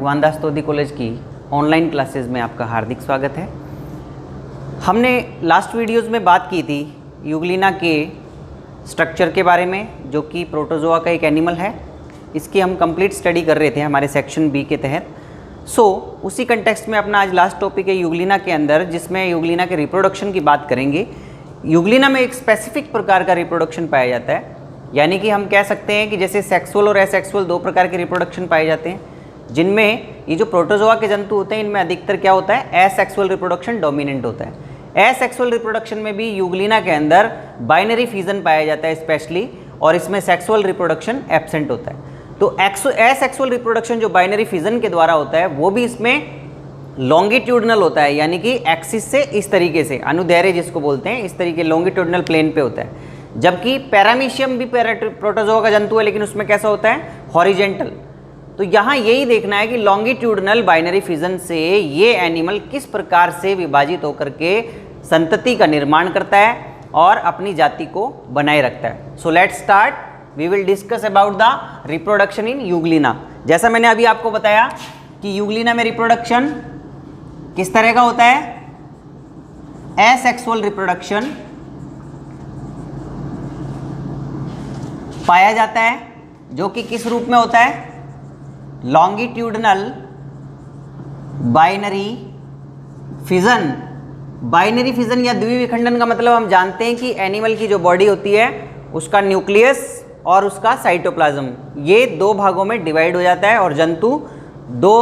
भगवान दास तोदी कॉलेज की online classes में आपका हार्दिक स्वागत है। हमने लास्ट वीडियोस में बात की थी यूग्लिना के स्ट्रक्चर के बारे में, जो कि प्रोटोजोआ का एक एनिमल है। इसकी हम कंप्लीट स्टडी कर रहे थे हमारे सेक्शन बी के तहत। उसी कंटेक्स्ट में अपना आज लास्ट टॉपिक है यूग्लिना के अंदर, जिसमें यूग्लिना के रिप्रोडक्शन की बात करेंगे। यूग्लिना में एक स्पेसिफिक प्रकार का रिप्रोडक्शन पाया जाता है, यानी कि हम कह सकते हैं कि जैसे सेक्सुअल और एसेक्सुअल दो प्रकार के रिप्रोडक्शन पाए जाते हैं, जिनमें ये जो प्रोटोजोआ के जंतु होते हैं इनमें अधिकतर क्या होता है, एसेक्सुअल रिप्रोडक्शन डोमिनेंट होता है। एसेक्सुअल रिप्रोडक्शन में भी यूग्लिना के अंदर बाइनरी फिजन पाया जाता है स्पेशली, और इसमें सेक्सुअल रिप्रोडक्शन एब्सेंट होता है। तो एसेक्सुअल रिप्रोडक्शन जो बाइनरी फिजन के द्वारा होता है वो भी इसमें लॉन्गिट्यूडनल होता है, यानी कि एक्सिस से इस तरीके से, अनुदैर्य जिसको बोलते हैं, इस तरीके लॉन्गिट्यूडनल प्लेन पे होता है। जबकि पैरामीशियम भी प्रोटोजोआ का जंतु है, लेकिन उसमें कैसा होता है, हॉरिजेंटल। तो यहाँ यही देखना है कि लॉन्गिट्यूडनल बाइनरी फिजन से ये एनिमल किस प्रकार से विभाजित होकर के संतति का निर्माण करता है और अपनी जाति को बनाए रखता है। So let's start, we will discuss about the reproduction in euglena. जैसा मैंने अभी आपको बताया कि यूग्लिना में रिप्रोडक्शन किस तरह का होता है, एसेक्सुअल रिप्रोडक्शन पाया जाता है, जो कि किस रूप में होता है, longitudinal binary fission. Binary fission या द्विविखंडन का मतलब हम जानते हैं कि एनिमल की जो बॉडी होती है उसका न्यूक्लियस और उसका साइटोप्लाज्म ये दो भागों में डिवाइड हो जाता है और जंतु दो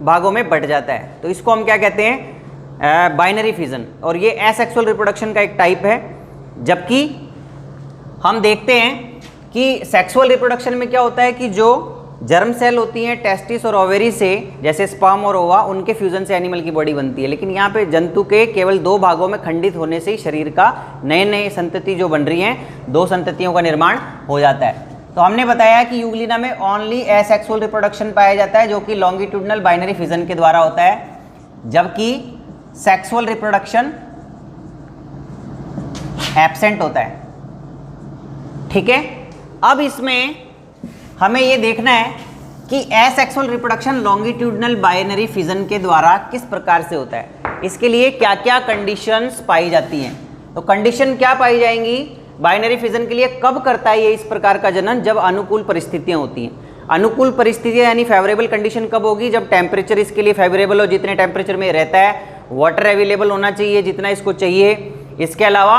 भागों में बट जाता है। तो इसको हम क्या कहते हैं, बाइनरी फिजन। और ये एसेक्सुअल रिप्रोडक्शन का एक टाइप है। जबकि हम देखते हैं कि सेक्सुअल रिप्रोडक्शन में क्या होता है कि जो जर्म सेल होती हैं टेस्टिस और ओवेरी से, जैसे स्पर्म और ओवा, उनके फ्यूजन से एनिमल की बॉडी बनती है। लेकिन यहाँ पे जंतु के केवल दो भागों में खंडित होने से ही शरीर का नए नए संतति जो बन रही हैं, दो संततियों का निर्माण हो जाता है। तो हमने बताया कि यूग्लिना में ओनली एसेक्सुअल रिप्रोडक्शन पाया जाता है, जो कि लॉन्गिट्यूडनल बाइनरी फिजन के द्वारा होता है, जबकि सेक्सुअल रिप्रोडक्शन एब्सेंट होता है। ठीक है, अब इसमें हमें ये देखना है कि asexual reproduction longitudinal binary fission के द्वारा किस प्रकार से होता है, इसके लिए क्या क्या कंडीशंस पाई जाती हैं। तो कंडीशन क्या पाई जाएंगी बाइनरी फिजन के लिए, कब करता है ये इस प्रकार का जनन, जब अनुकूल परिस्थितियां होती हैं। अनुकूल परिस्थितियां यानी फेवरेबल कंडीशन कब होगी, जब टेम्परेचर इसके लिए फेवरेबल हो, जितने टेम्परेचर में रहता है, वाटर अवेलेबल होना चाहिए जितना इसको चाहिए। इसके अलावा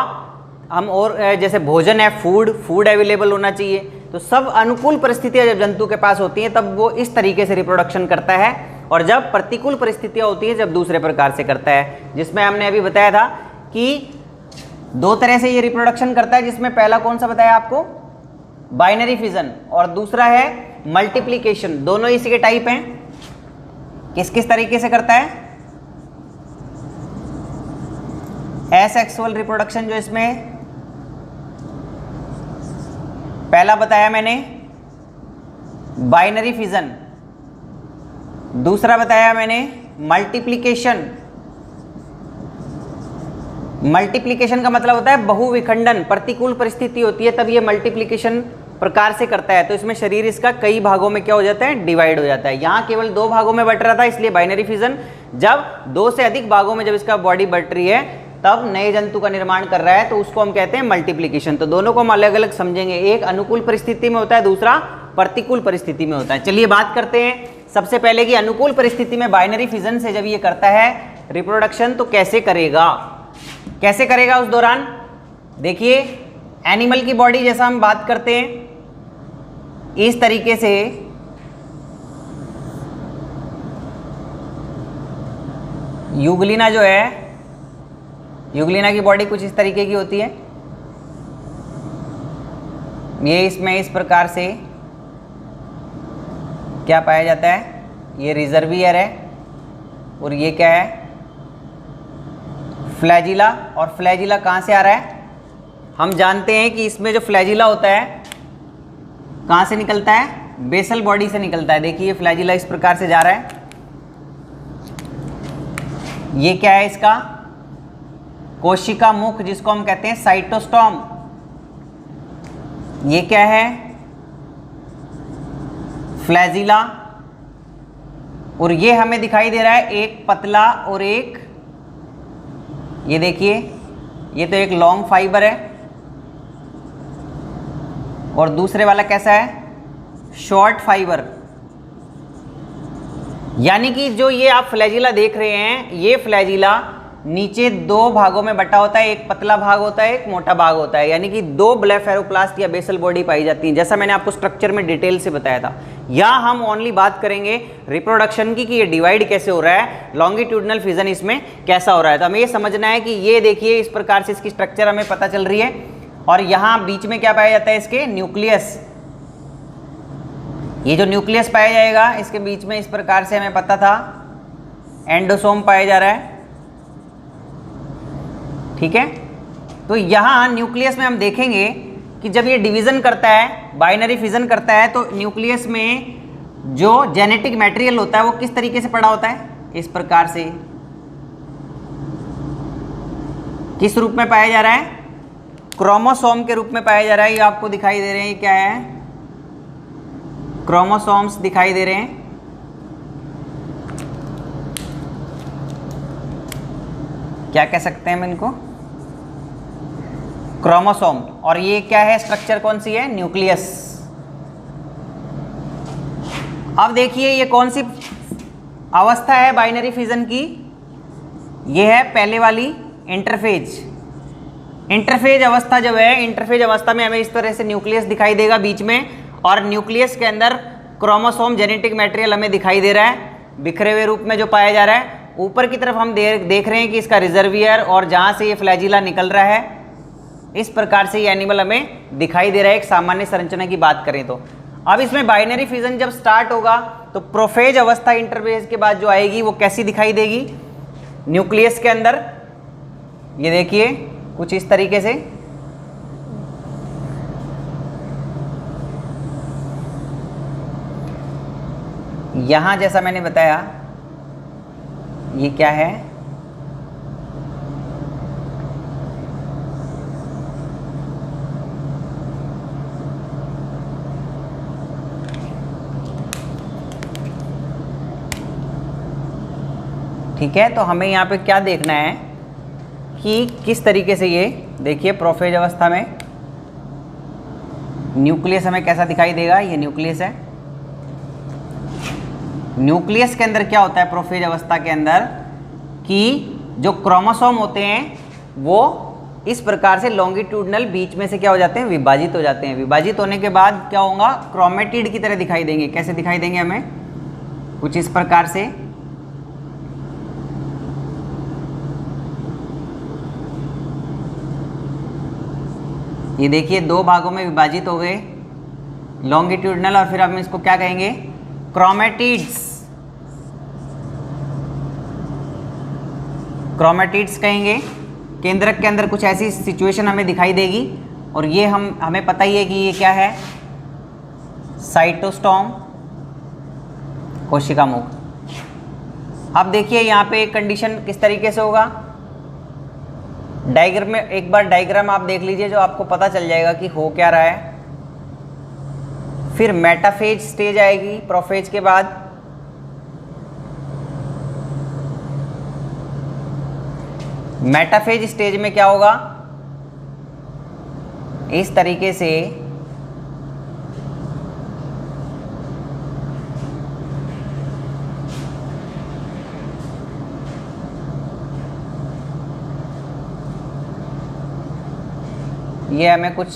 हम और जैसे भोजन है, फूड अवेलेबल होना चाहिए। तो सब अनुकूल परिस्थितियां जब जंतु के पास होती हैं तब वो इस तरीके से रिप्रोडक्शन करता है, और जब प्रतिकूल परिस्थितियां होती हैं जब दूसरे प्रकार से करता है। जिसमें हमने अभी बताया था कि दो तरह से ये रिप्रोडक्शन करता है, जिसमें पहला कौन सा बताया आपको, बाइनरी फिजन, और दूसरा है मल्टीप्लिकेशन। दोनों इसी के टाइप हैं। किस किस तरीके से करता है, एसेक्सुअल रिप्रोडक्शन जो इसमें पहला बताया मैंने बाइनरी फिजन, दूसरा बताया मैंने मल्टीप्लिकेशन। मल्टीप्लिकेशन का मतलब होता है बहुविखंडन। प्रतिकूल परिस्थिति होती है तब ये मल्टीप्लिकेशन प्रकार से करता है। तो इसमें शरीर इसका कई भागों में क्या हो जाता है, डिवाइड हो जाता है। यहाँ केवल दो भागों में बट रहा था, इसलिए बाइनरी फिजन। जब दो से अधिक भागों में जब इसका बॉडी बट रही है तब नए जंतु का निर्माण कर रहा है, तो उसको हम कहते हैं मल्टीप्लिकेशन। तो दोनों को हम अलग अलग समझेंगे, एक अनुकूल परिस्थिति में होता है, दूसरा प्रतिकूल परिस्थिति में होता है। चलिए बात करते हैं सबसे पहले कि अनुकूल परिस्थिति में बाइनरी फिजन से जब ये करता है रिप्रोडक्शन तो कैसे करेगा, कैसे करेगा उस दौरान। देखिए, एनिमल की बॉडी जैसा हम बात करते हैं इस तरीके से यूग्लिना जो है, यूग्लिना की बॉडी कुछ इस तरीके की होती है। ये इसमें इस प्रकार से क्या पाया जाता है, ये रिजर्वियर है, और ये क्या है, फ्लैजिला। और फ्लैजिला कहाँ से आ रहा है, हम जानते हैं कि इसमें जो फ्लैजिला होता है कहाँ से निकलता है, बेसल बॉडी से निकलता है। देखिए फ्लैजिला इस प्रकार से जा रहा है। ये क्या है, इसका कोशिका मुख, जिसको हम कहते हैं साइटोस्टॉम। ये क्या है, फ्लैजिला। और ये हमें दिखाई दे रहा है एक पतला और एक, ये देखिए ये तो एक लॉन्ग फाइबर है और दूसरे वाला कैसा है, शॉर्ट फाइबर। यानी कि जो ये आप फ्लैजिला देख रहे हैं, ये फ्लैजिला नीचे दो भागों में बटा होता है, एक पतला भाग होता है, एक मोटा भाग होता है। यानी कि दो ब्लेफेरोप्लास्ट या बेसल बॉडी पाई जाती है, जैसा मैंने आपको स्ट्रक्चर में डिटेल से बताया था। यहाँ हम ओनली बात करेंगे रिप्रोडक्शन की कि ये डिवाइड कैसे हो रहा है, लॉन्गिट्यूडनल फिजन इसमें कैसा हो रहा है। तो हमें ये समझना है कि ये देखिए इस प्रकार से इसकी स्ट्रक्चर हमें पता चल रही है। और यहाँ बीच में क्या पाया जाता है, इसके न्यूक्लियस। ये जो न्यूक्लियस पाया जाएगा इसके बीच में इस प्रकार से हमें पता था एंडोसोम पाया जा रहा है, ठीक है। तो यहाँ न्यूक्लियस में हम देखेंगे कि जब ये डिवीजन करता है, बाइनरी फिजन करता है, तो न्यूक्लियस में जो जेनेटिक मटेरियल होता है वो किस तरीके से पड़ा होता है, इस प्रकार से किस रूप में पाया जा रहा है, क्रोमोसोम के रूप में पाया जा रहा है। ये आपको दिखाई दे रहे हैं, क्या है, क्रोमोसोम्स दिखाई दे रहे हैं। क्या कह सकते हैं हम इनको, क्रोमोसोम। और ये क्या है, स्ट्रक्चर कौन सी है, न्यूक्लियस। अब देखिए ये कौन सी अवस्था है बाइनरी फिजन की, ये है पहले वाली इंटरफेज। इंटरफेज अवस्था जब है, इंटरफेज अवस्था में हमें इस तरह से न्यूक्लियस दिखाई देगा बीच में, और न्यूक्लियस के अंदर क्रोमोसोम जेनेटिक मटेरियल हमें दिखाई दे रहा है बिखरे हुए रूप में जो पाया जा रहा है। ऊपर की तरफ हम देख रहे हैं कि इसका रिजर्वियर और जहाँ से ये फ्लैजिला निकल रहा है, इस प्रकार से ये एनिमल हमें दिखाई दे रहा है एक सामान्य संरचना की बात करें तो। अब इसमें बाइनरी फिजन जब स्टार्ट होगा तो प्रोफेज अवस्था इंटरफेज के बाद जो आएगी वो कैसी दिखाई देगी, न्यूक्लियस के अंदर ये देखिए कुछ इस तरीके से। यहां जैसा मैंने बताया ये क्या है, ठीक है। तो हमें यहाँ पे क्या देखना है कि किस तरीके से ये देखिए प्रोफेज अवस्था में न्यूक्लियस हमें कैसा दिखाई देगा। ये न्यूक्लियस है। न्यूक्लियस के अंदर क्या होता है प्रोफेज अवस्था के अंदर, कि जो क्रोमोसोम होते हैं वो इस प्रकार से लॉन्गिट्यूडनल बीच में से क्या हो जाते हैं, विभाजित हो जाते हैं। विभाजित होने के बाद क्या होगा, क्रोमेटिड की तरह दिखाई देंगे। कैसे दिखाई देंगे हमें, कुछ इस प्रकार से। ये देखिए दो भागों में विभाजित हो गए लॉन्गिट्यूडनल, और फिर हम इसको क्या कहेंगे, क्रोमेटिड्स। क्रोमेटिड्स कहेंगे। केंद्रक के अंदर कुछ ऐसी सिचुएशन हमें दिखाई देगी, और ये हमें पता ही है कि ये क्या है, साइटोस्टॉम, कोशिका मुख। अब देखिए यहाँ पे एक कंडीशन किस तरीके से होगा, डायग्राम में एक बार डायग्राम आप देख लीजिए जो आपको पता चल जाएगा कि हो क्या रहा है। फिर मेटाफेज स्टेज आएगी प्रोफेज के बाद। मेटाफेज स्टेज में क्या होगा, इस तरीके से ये हमें कुछ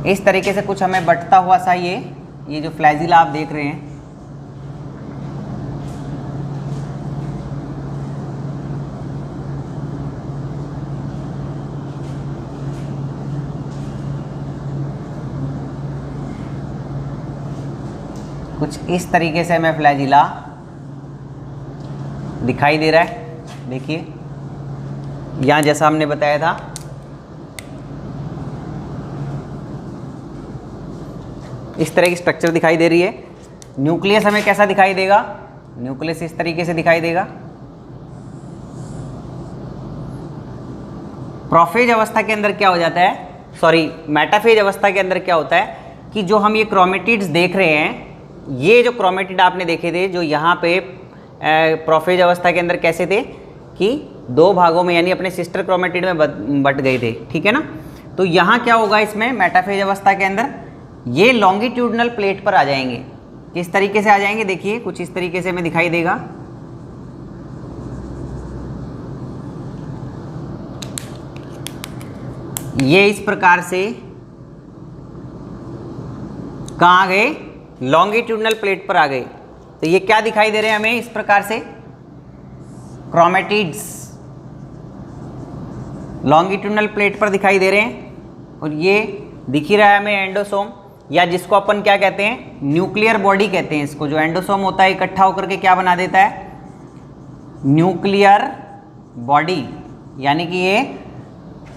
इस तरीके से कुछ हमें बटता हुआ सा ये जो फ्लैजिला आप देख रहे हैं, कुछ इस तरीके से हमें फ्लैजिला दिखाई दे रहा है। देखिए यहाँ जैसा हमने बताया था, इस तरह की स्ट्रक्चर दिखाई दे रही है। न्यूक्लियस हमें कैसा दिखाई देगा, न्यूक्लियस इस तरीके से दिखाई देगा। प्रोफेज अवस्था के अंदर क्या हो जाता है, सॉरी मेटाफेज अवस्था के अंदर क्या होता है कि जो हम ये क्रोमेटिड्स देख रहे हैं ये जो क्रोमेटिड आपने देखे थे जो यहाँ पे प्रोफेज अवस्था के अंदर कैसे थे कि दो भागों में यानी अपने सिस्टर क्रोमेटिड में बट गए थे, ठीक है ना। तो यहाँ क्या होगा इसमें मेटाफेज अवस्था के अंदर ये लॉन्गिट्यूडनल प्लेट पर आ जाएंगे। किस तरीके से आ जाएंगे देखिए, कुछ इस तरीके से हमें दिखाई देगा। ये इस प्रकार से कहाँ आ गए, लॉन्गिट्यूडनल प्लेट पर आ गए। तो ये क्या दिखाई दे रहे हैं हमें इस प्रकार से, क्रोमेटिड्स लॉन्गिट्यूडनल प्लेट पर दिखाई दे रहे हैं। और ये दिख ही रहा है हमें एंडोसोम, या जिसको अपन क्या कहते हैं, न्यूक्लियर बॉडी कहते हैं इसको। जो एंडोसोम होता है इकट्ठा होकर के क्या बना देता है, न्यूक्लियर बॉडी, यानी कि ये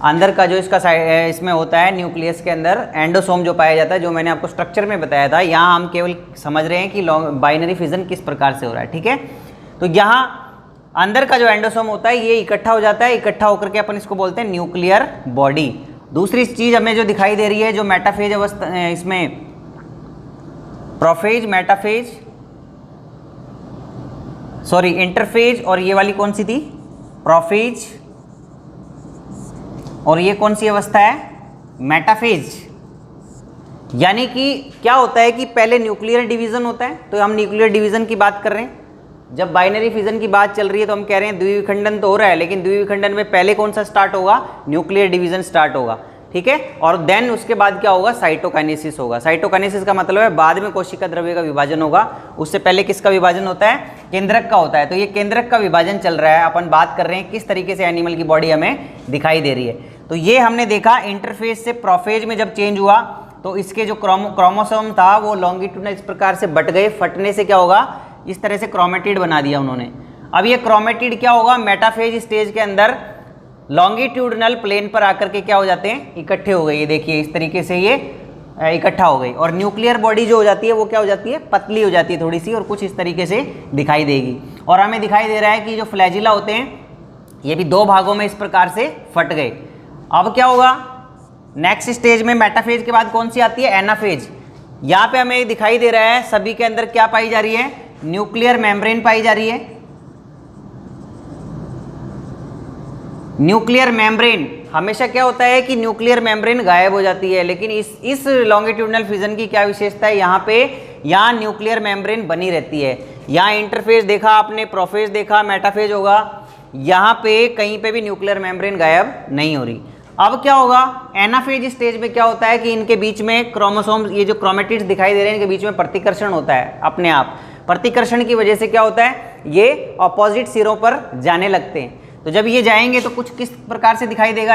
अंदर का जो इसका इसमें होता है न्यूक्लियस के अंदर एंडोसोम जो पाया जाता है, जो मैंने आपको स्ट्रक्चर में बताया था। यहाँ हम केवल समझ रहे हैं कि बाइनरी फिजन किस प्रकार से हो रहा है, ठीक है। तो यहाँ अंदर का जो एंडोसोम होता है ये इकट्ठा हो जाता है, इकट्ठा होकर के अपन इसको बोलते हैं न्यूक्लियर बॉडी। दूसरी चीज हमें जो दिखाई दे रही है, जो मेटाफेज अवस्था, इसमें प्रोफेज, मेटाफेज, सॉरी इंटरफेज, और ये वाली कौन सी थी, प्रोफेज, और ये कौन सी अवस्था है, मेटाफेज। यानी कि क्या होता है कि पहले न्यूक्लियर डिवीजन होता है, तो हम न्यूक्लियर डिवीजन की बात कर रहे हैं। जब बाइनरी फिजन की बात चल रही है तो हम कह रहे हैं द्विविखंडन तो हो रहा है, लेकिन द्विविखंडन में पहले कौन सा स्टार्ट होगा, न्यूक्लियर डिवीजन स्टार्ट होगा, ठीक है। और देन उसके बाद क्या होगा, साइटोकाइनेसिस होगा। साइटोकाइनेसिस का मतलब है बाद में कोशिका द्रव्य का विभाजन होगा, उससे पहले किसका विभाजन होता है, केंद्रक का होता है। तो ये केंद्रक का विभाजन चल रहा है, अपन बात कर रहे हैं किस तरीके से एनिमल की बॉडी हमें दिखाई दे रही है। तो ये हमने देखा इंटरफेज से प्रोफेज में जब चेंज हुआ तो इसके जो क्रोमोसोम था वो लॉन्गिट्यूडनल इस प्रकार से बट गए, फटने से क्या होगा, इस तरह से क्रोमेटिड बना दिया उन्होंने। अब ये क्रोमेटिड क्या होगा, मेटाफेज स्टेज के अंदर लॉन्गिट्यूडनल प्लेन पर आकर के क्या हो जाते हैं, इकट्ठे हो गए। ये देखिए इस तरीके से ये इकट्ठा हो गई, और न्यूक्लियर बॉडी जो हो जाती है वो क्या हो जाती है, पतली हो जाती है थोड़ी सी, और कुछ इस तरीके से दिखाई देगी। और हमें दिखाई दे रहा है कि जो फ्लैजिला होते हैं ये भी दो भागों में इस प्रकार से फट गए। अब क्या होगा, नेक्स्ट स्टेज में मेटाफेज के बाद कौन सी आती है, एनाफेज। यहाँ पे हमें दिखाई दे रहा है सभी के अंदर क्या पाई जा रही है, न्यूक्लियर मेम्ब्रेन पाई जा रही है। न्यूक्लियर मेम्ब्रेन हमेशा क्या होता है कि न्यूक्लियर मेम्ब्रेन गायब हो जाती है, लेकिन इस लॉन्गिट्यूडनल फिजन की क्या विशेषता है, यहाँ पे यहाँ न्यूक्लियर मेम्ब्रेन बनी रहती है। यहाँ इंटरफेज देखा आपने, प्रोफेज देखा, मेटाफेज होगा, यहाँ पे कहीं पे भी न्यूक्लियर मेम्ब्रेन गायब नहीं हो रही। अब क्या होगा, एनाफेज स्टेज में क्या होता है कि इनके बीच में क्रोमोसोम, ये जो क्रोमेटिड्स दिखाई दे रहे हैं इनके बीच में प्रतिकर्षण होता है अपने आप। प्रतिकर्षण की वजह से क्या होता है, ये ऑपोजिट सिरों पर जाने लगते हैं। तो जब ये जाएंगे तो कुछ किस प्रकार से दिखाई देगा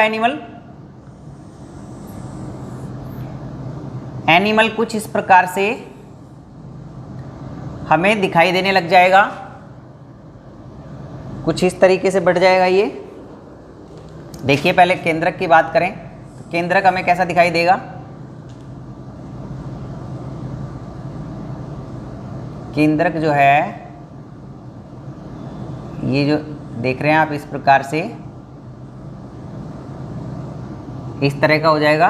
एनिमल कुछ इस प्रकार से हमें दिखाई देने लग जाएगा, कुछ इस तरीके से बढ़ जाएगा ये। देखिए पहले केंद्रक की बात करें तो केंद्रक हमें कैसा दिखाई देगा, केंद्रक जो है ये जो देख रहे हैं आप इस प्रकार से इस तरह का हो जाएगा।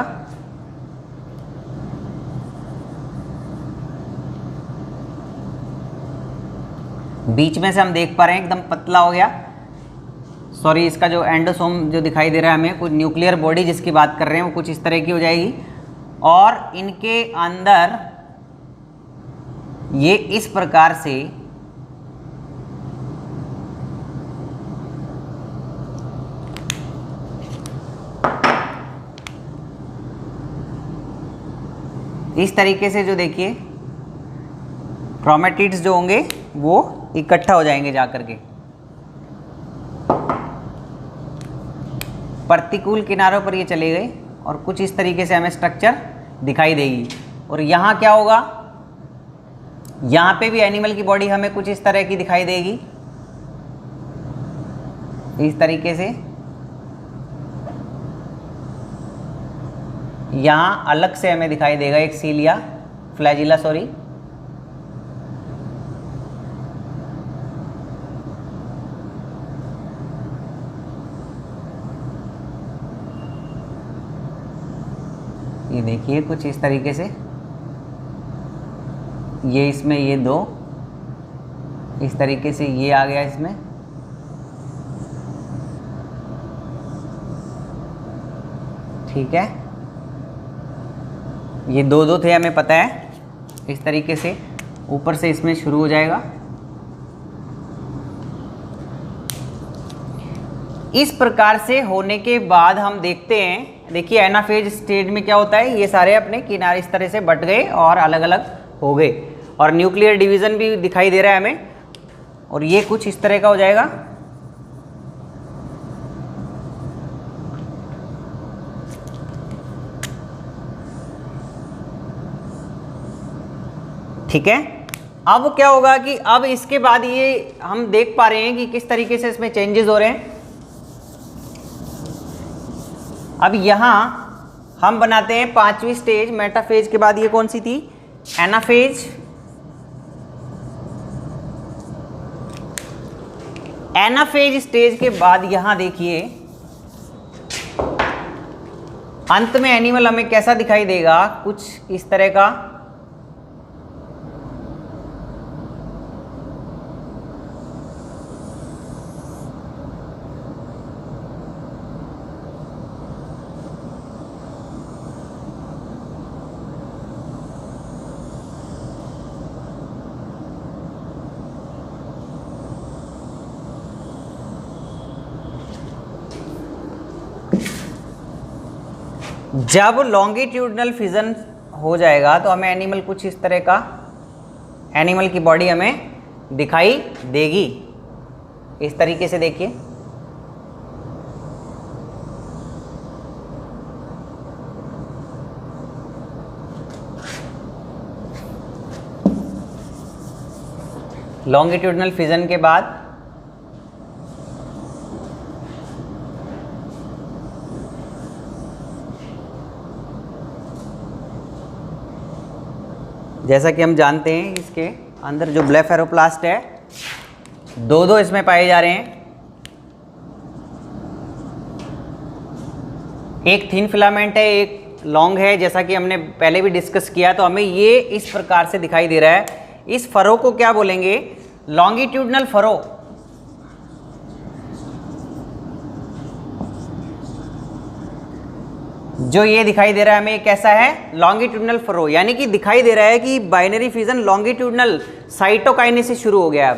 बीच में से हम देख पा रहे हैं एकदम पतला हो गया। सॉरी, इसका जो एंडोसोम जो दिखाई दे रहा है हमें, कुछ न्यूक्लियर बॉडी जिसकी बात कर रहे हैं वो कुछ इस तरह की हो जाएगी, और इनके अंदर ये इस प्रकार से इस तरीके से जो देखिए क्रोमेटिड्स जो होंगे वो इकट्ठा हो जाएंगे जाकर के प्रतिकूल किनारों पर, ये चले गए और कुछ इस तरीके से हमें स्ट्रक्चर दिखाई देगी। और यहाँ क्या होगा, यहाँ पे भी एनिमल की बॉडी हमें कुछ इस तरह की दिखाई देगी, इस तरीके से। यहाँ अलग से हमें दिखाई देगा एक सीलिया, फ्लैजिला सॉरी, ये देखिए कुछ इस तरीके से। ये इसमें ये 2 इस तरीके से ये आ गया इसमें, ठीक है। ये 2 थे, हमें पता है। इस तरीके से ऊपर से इसमें शुरू हो जाएगा। इस प्रकार से होने के बाद हम देखते हैं, देखिए एनाफेज स्टेज में क्या होता है, ये सारे अपने किनारे इस तरह से बट गए और अलग अलग हो गए, और न्यूक्लियर डिवीज़न भी दिखाई दे रहा है हमें, और ये कुछ इस तरह का हो जाएगा। ठीक है। अब क्या होगा कि अब इसके बाद ये हम देख पा रहे हैं कि किस तरीके से इसमें चेंजेस हो रहे हैं। अब यहां हम बनाते हैं 5वीं स्टेज मेटाफेज के बाद। ये कौन सी थी? एनाफेज। एनाफेज स्टेज के बाद यहां देखिए अंत में एनिमल हमें कैसा दिखाई देगा, कुछ इस तरह का। जब लॉन्गिट्यूडनल फिजन हो जाएगा तो हमें एनिमल कुछ इस तरह का, एनिमल की बॉडी हमें दिखाई देगी। इस तरीके से देखिए, लॉन्गिट्यूडनल फिजन के बाद जैसा कि हम जानते हैं इसके अंदर जो ब्लेफेरोप्लास्ट है, 2 इसमें पाए जा रहे हैं। एक थिन फिलामेंट है, एक लॉन्ग है, जैसा कि हमने पहले भी डिस्कस किया। तो हमें ये इस प्रकार से दिखाई दे रहा है। इस फरो को क्या बोलेंगे? Longitudinal furrow. जो ये दिखाई दे रहा है हमें कैसा है? लॉन्गिट्यूडनल फरो, यानी कि दिखाई दे रहा है कि बाइनरी फिजन लॉन्गिट्यूडनल साइटोकाइनेसिस शुरू हो गया। अब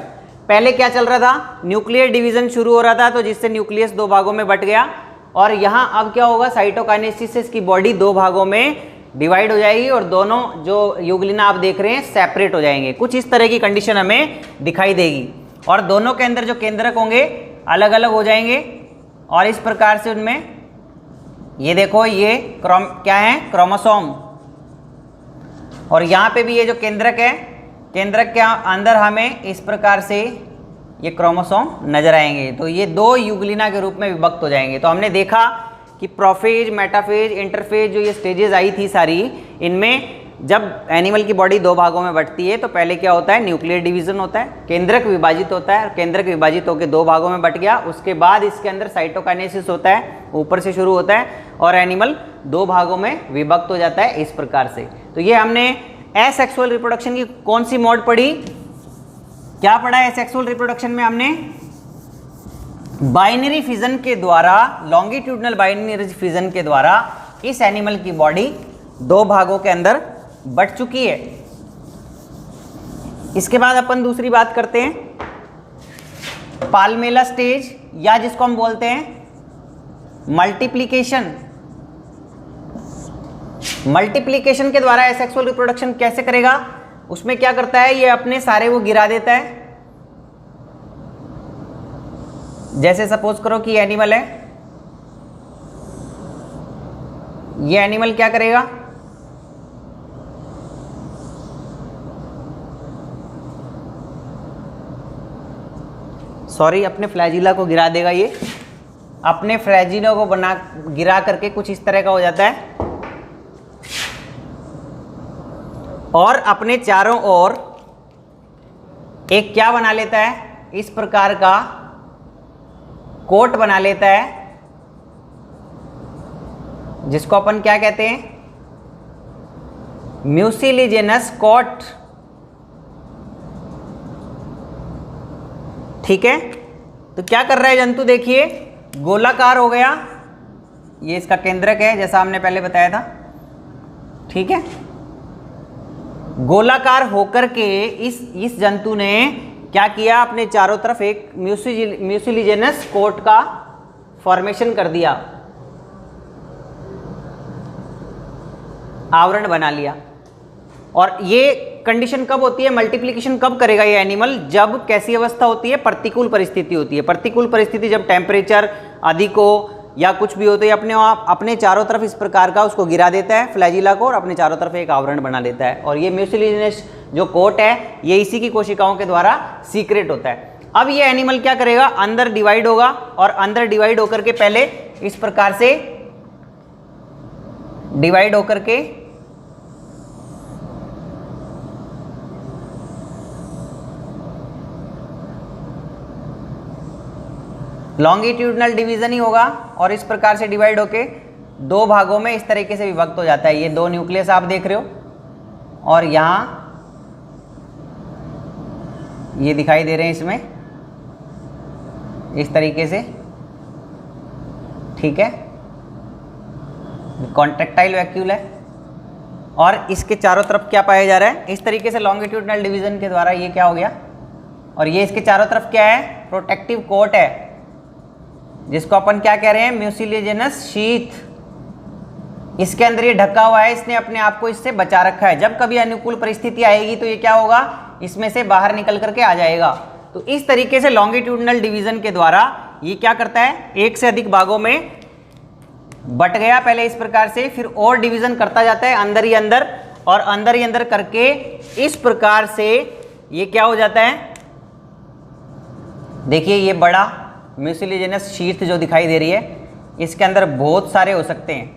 पहले क्या चल रहा था? न्यूक्लियर डिवीजन शुरू हो रहा था, तो जिससे न्यूक्लियस 2 भागों में बट गया। और यहाँ अब क्या होगा? साइटोकाइनेसिस से इसकी बॉडी 2 भागों में डिवाइड हो जाएगी और दोनों जो यूग्लिना आप देख रहे हैं सेपरेट हो जाएंगे। कुछ इस तरह की कंडीशन हमें दिखाई देगी, और दोनों के अंदर जो केंद्रक होंगे अलग अलग हो जाएंगे। और इस प्रकार से उनमें ये देखो, ये क्या है? क्रोमोसोम। और यहाँ पे भी ये जो केंद्रक है, केंद्रक के अंदर हमें इस प्रकार से ये क्रोमोसोम नजर आएंगे। तो ये 2 यूग्लिना के रूप में विभक्त हो जाएंगे। तो हमने देखा कि प्रोफेज, मेटाफेज, इंटरफेज, जो ये स्टेजेस आई थी सारी, इनमें जब एनिमल की बॉडी 2 भागों में बटती है तो पहले क्या होता है? न्यूक्लियर डिवीजन होता है, केंद्रक विभाजित होता है, केंद्रक विभाजित होकर 2 भागों में बट गया। उसके बाद इसके अंदर साइटोकाइनेसिस होता है, ऊपर से शुरू होता है, और एनिमल 2 भागों में विभक्त हो जाता है इस प्रकार से। तो ये हमने एसेक्सुअल रिप्रोडक्शन की कौन सी मोड पढ़ी? क्या पढ़ा है एसेक्सुअल रिप्रोडक्शन में? हमने बाइनरी फिजन के द्वारा, लॉन्गिट्यूडनल बाइनरी फिजन के द्वारा इस एनिमल की बॉडी 2 भागों के अंदर बट चुकी है। इसके बाद अपन दूसरी बात करते हैं पाल्मेला स्टेज, या जिसको हम बोलते हैं मल्टीप्लिकेशन। मल्टीप्लिकेशन के द्वारा एसेक्सुअल रिप्रोडक्शन कैसे करेगा? उसमें क्या करता है? ये अपने सारे वो गिरा देता है। जैसे सपोज करो कि एनिमल है, ये एनिमल क्या करेगा? सॉरी, अपने फ्लैजिला को गिरा देगा। ये अपने फ्लैजिला को गिरा करके कुछ इस तरह का हो जाता है, और अपने चारों ओर एक क्या बना लेता है? इस प्रकार का कोट बना लेता है, जिसको अपन क्या कहते हैं? म्यूसिलिजेनस कोट ठीक है। तो क्या कर रहा है जंतु, देखिए गोलाकार हो गया, ये इसका केंद्रक है जैसा हमने पहले बताया था, ठीक है। गोलाकार होकर के इस जंतु ने क्या किया, अपने चारों तरफ एक म्यूसिलीजेनस कोट का फॉर्मेशन कर दिया, आवरण बना लिया। और ये कंडीशन कब होती है, मल्टीप्लिकेशन कब करेगा ये एनिमल, जब कैसी अवस्था होती है, प्रतिकूल परिस्थिति होती है। प्रतिकूल परिस्थिति जब टेम्परेचर अधिक हो या कुछ भी हो तो ये अपने चारों तरफ इस प्रकार का उसको गिरा देता है फ्लैजिला को, और अपने चारों तरफ एक आवरण बना लेता है। और ये म्यूसिलीजेनस जो कोट है ये इसी की कोशिकाओं के द्वारा सीक्रेट होता है। अब ये एनिमल क्या करेगा, अंदर डिवाइड होगा, और अंदर डिवाइड होकर के पहले इस प्रकार से डिवाइड होकर के लॉन्गिट्यूडनल डिवीजन ही होगा, और इस प्रकार से डिवाइड होके दो भागों में इस तरीके से विभक्त हो जाता है। ये दो न्यूक्लियस आप देख रहे हो, और यहाँ ये दिखाई दे रहे हैं इसमें इस तरीके से, ठीक है। कॉन्ट्रैक्टाइल वैक्यूल है, और इसके चारों तरफ क्या पाया जा रहा है, इस तरीके से लॉन्गिट्यूडनल डिवीजन के द्वारा ये क्या हो गया, और ये इसके चारों तरफ क्या है, प्रोटेक्टिव कोट है, जिसको अपन क्या कह रहे हैं, म्यूसिलीजेनस शीथ। इसके अंदर ये ढका हुआ है, इसने अपने आप को इससे बचा रखा है। जब कभी अनुकूल परिस्थिति आएगी तो ये क्या होगा, इसमें से बाहर निकल करके आ जाएगा। तो इस तरीके से लॉन्गिट्यूडनल डिवीजन के द्वारा ये क्या करता है, एक से अधिक भागों में बट गया पहले इस प्रकार से, फिर और डिवीजन करता जाता है अंदर ही अंदर, और अंदर ही अंदर करके इस प्रकार से ये क्या हो जाता है, देखिए ये बड़ा म्यूसिलीजेनस शीथ जो दिखाई दे रही है, इसके अंदर बहुत सारे हो सकते हैं,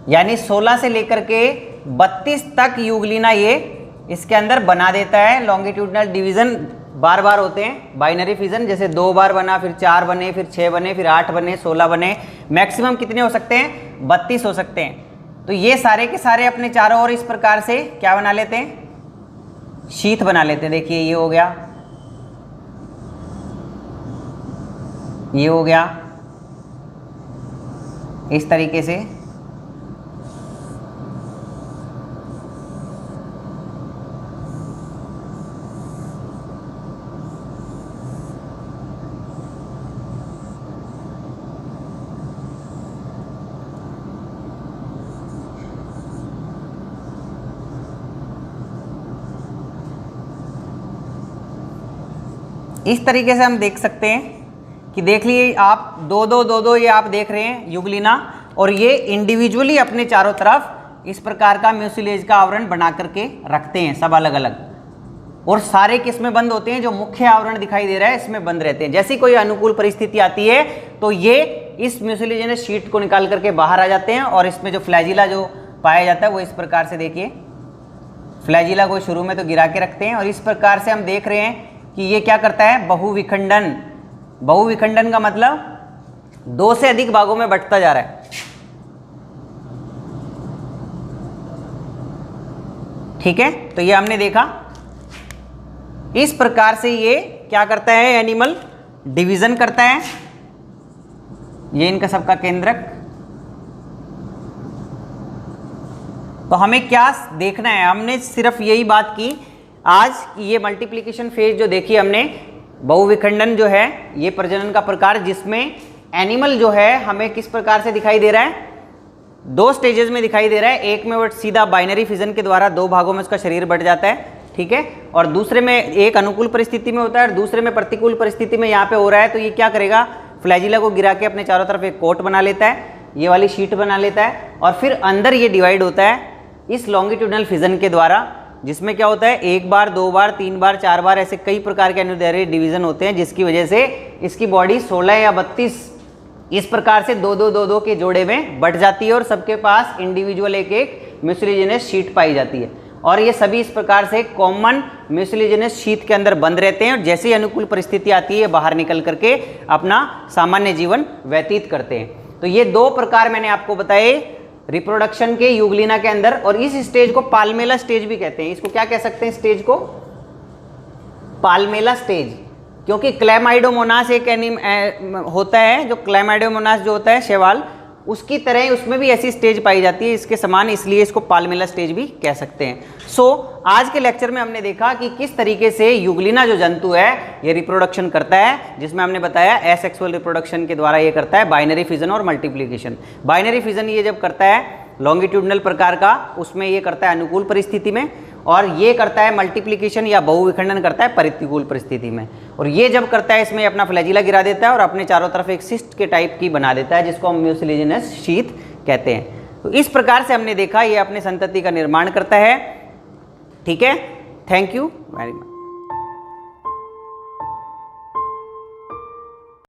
यानी 16 से लेकर के 32 तक यूग्लिना ये इसके अंदर बना देता है। लॉन्गिट्यूडनल डिवीजन बार बार होते हैं, बाइनरी फिजन, जैसे 2 बार बना, फिर 4 बने, फिर 6 बने, फिर 8 बने, 16 बने, मैक्सिमम कितने हो सकते हैं, 32 हो सकते हैं। तो ये सारे के सारे अपने चारों ओर इस प्रकार से क्या बना लेते हैं, शीथ बना लेते हैं। देखिए ये हो गया, ये हो गया, इस तरीके से। इस तरीके से हम देख सकते हैं कि देख लिए आप दो दो ये आप देख रहे हैं यूग्लिना, और ये इंडिविजुअली अपने चारों तरफ इस प्रकार का म्यूसिलेज का आवरण बना करके रखते हैं, सब अलग अलग, और सारे किस में बंद होते हैं, जो मुख्य आवरण दिखाई दे रहा है इसमें बंद रहते हैं। जैसी कोई अनुकूल परिस्थिति आती है तो ये इस म्यूसिलीजेनस शीट को निकाल करके बाहर आ जाते हैं, और इसमें जो फ्लैजिला जो पाया जाता है वो इस प्रकार से, देखिए फ्लैजिला को शुरू में तो गिरा के रखते हैं, और इस प्रकार से हम देख रहे हैं कि ये क्या करता है, बहुविखंडन। बहुविखंडन का मतलब 2 से अधिक भागों में बंटता जा रहा है, ठीक है। तो ये हमने देखा, इस प्रकार से ये क्या करता है, एनिमल डिवीजन करता है। ये इनका सबका केंद्रक। तो हमें क्या देखना है, हमने सिर्फ यही बात की आज, ये मल्टीप्लिकेशन फेज जो देखी हमने, बहुविखंडन जो है ये प्रजनन का प्रकार, जिसमें एनिमल जो है हमें किस प्रकार से दिखाई दे रहा है, 2 स्टेजेस में दिखाई दे रहा है। एक में वो सीधा बाइनरी फिजन के द्वारा 2 भागों में उसका शरीर बट जाता है, ठीक है, और दूसरे में एक अनुकूल परिस्थिति में होता है और दूसरे में प्रतिकूल परिस्थिति में यहाँ पे हो रहा है। तो ये क्या करेगा, फ्लैजिला को गिरा के अपने चारों तरफ एक कोट बना लेता है, ये वाली शीट बना लेता है, और फिर अंदर ये डिवाइड होता है इस लॉन्गिट्यूडनल फिजन के द्वारा, जिसमें क्या होता है 1 बार 2 बार 3 बार 4 बार ऐसे कई प्रकार के अनुदैर्ध्य डिवीजन होते हैं, जिसकी वजह से इसकी बॉडी 16 या 32 इस प्रकार से 2-2-2-2 के जोड़े में बट जाती है, और सबके पास इंडिविजुअल एक म्यूसिलीजेनस शीट पाई जाती है, और ये सभी इस प्रकार से कॉमन म्यूसिलीजेनस शीट के अंदर बंद रहते हैं, और जैसे ही अनुकूल परिस्थिति आती है बाहर निकल करके अपना सामान्य जीवन व्यतीत करते हैं। तो ये 2 प्रकार मैंने आपको बताए रिप्रोडक्शन के यूग्लिना के अंदर, और इस स्टेज को पाल्मेला स्टेज भी कहते हैं। इसको क्या कह सकते हैं, स्टेज को पाल्मेला स्टेज। क्योंकि क्लैमाइडोमोनास एक होता है, जो क्लैमाइडोमोनास जो होता है शैवाल, उसकी तरह ही उसमें भी ऐसी स्टेज पाई जाती है इसके समान, इसलिए इसको पाल्मेला स्टेज भी कह सकते हैं। आज के लेक्चर में हमने देखा कि किस तरीके से यूग्लिना जो जंतु है ये रिप्रोडक्शन करता है, जिसमें हमने बताया एसेक्सुअल रिप्रोडक्शन के द्वारा ये करता है बाइनरी फिजन और मल्टीप्लिकेशन। बाइनरी फिजन ये जब करता है लॉन्गिट्यूडनल प्रकार का, उसमें ये करता है अनुकूल परिस्थिति में, और ये करता है मल्टीप्लिकेशन या बहुविखंडन करता है प्रतिकूल परिस्थिति में। और ये जब करता है इसमें अपना फ्लैजिला गिरा देता है और अपने चारों तरफ एक सिस्ट के टाइप की बना देता है, जिसको हम म्यूसिलेजिनस शीथ कहते हैं। तो इस प्रकार से हमने देखा ये अपने संतति का निर्माण करता है। ठीक है, थैंक यू वेरी मच।